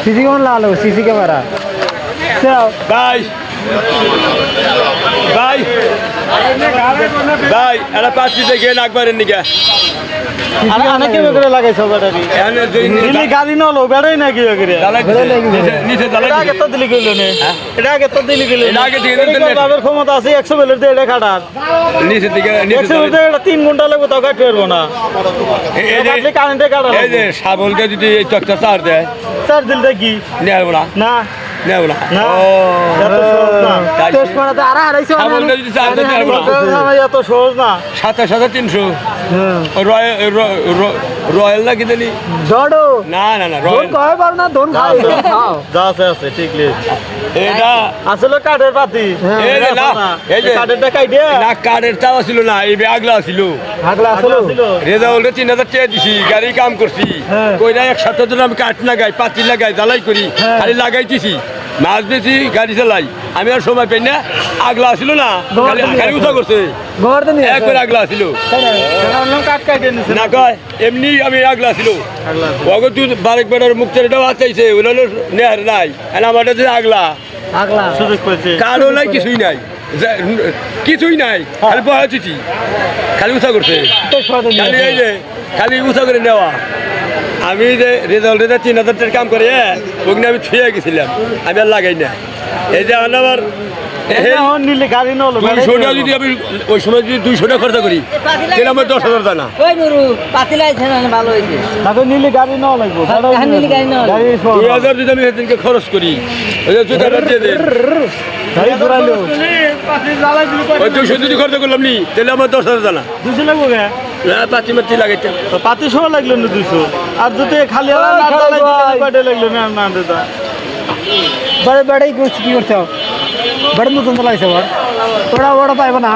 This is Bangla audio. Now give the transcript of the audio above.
সিসি ক্যামেরা লাগালো সিসি ক্যামেরা ভাই ভাই ভাই এটা পাঁচটি থেকে একবারের নিকা অনেকে করে লাগাইছো ব্যাটারি দিলি গাড়ি নলো ব্যাটারি নাকি করে নিচে এটা আগে তো দিলি কইলো নে এটা আগে তো দিলি কইলো এটা আগে থেকে বাবার ক্ষমতা আছে 100 বেলের দিয়ে এটা কাটার নিচে থেকে 100 বেলের এটা 3 ঘন্টা লাগবে তাও কাটতে পারবো না এই যে কারেন্টে কাটা এই যে শাবলকে যদি এই চকটা চার দেয় স্যার দিলটা কি নেব না না নেব না না ও এত সহজ না তাই টেস্ট করাতে আর হারাইছো শাবলকে যদি চার দেয় নেব না এত সহজ না 27,300 রয়্যাল না কি জানি জড়ো না না না ধন রয়্যাল কয় বার না ধন খাও যা আছে ঠিক লে এটা আসলে কাঠের পাতি এই যে না এই যে কাঠেরটা কাইডে না কার্ডের চাওয়া ছিল না এই আগলা ছিল আগলা আসলো রেজাউল 3,000 টাকা দিছি গাড়ি কাম করছি কইরা এক সপ্তাহ ধরে আমি কাঠ লাগাই পাতি লাগাই জ্বালাই করি খালি লাগাইতেছি মাছ বেশি গাড়ি চালাই আমি আর সময় পাই না আগলা ছিল না খালি উঠা করছে ঘর দিন একবার আগলা ছিল কাঠ কাইডে নিছে না কয় এমনি আমি আগলা ছিল ওগো তুই বারেক বেড়ার মুখ ছেড়ে বাঁচাইছে ওগুলো নেহার নাই আর আমার যে আগলা আগলা সুযোগ পেয়েছে কারো নাই কিছুই নাই কিছুই নাই খালি বহাচ্ছি খালি উঠা করছে খালি এই যে খালি উঠা করে নেওয়া আমি যে রেজাল্ট 3,000 টাকার কাম করে ওখানে আমি ছুঁয়ে গেছিলাম আমি আর লাগাই না এই যে আমার নিলে গাড়ি নলো 200 টাকা যদি আমি ওই সময় যদি 200 টাকা খরচা করি তাহলে আমার 10,000 টাকা না ওই নুরু পাতিলাইছে না ভালো হইছে তাকে নিলে গাড়ি নাও লাগবে নিলে গাড়ি নাও লাগবে। 2,000 যদি আমি সেদিনকে খরচ করি ওই যে জুতাটা দিয়ে দেন গাড়ি ঘুরাইলো ওই 200 যদি খরচা করলাম নি তাহলে আমার 10,000 টাকা না 200 লাগবে কে পাতি মাতি লাগাইতাম পাতি সহ লাগলো না 200 আর যদি খালি না চালাই দিলে কয়টা লাগলো না না দাদা बड़े बड़े ही कुछ की करते हो बड़े नूतन चलाइছে ওরা পাইব না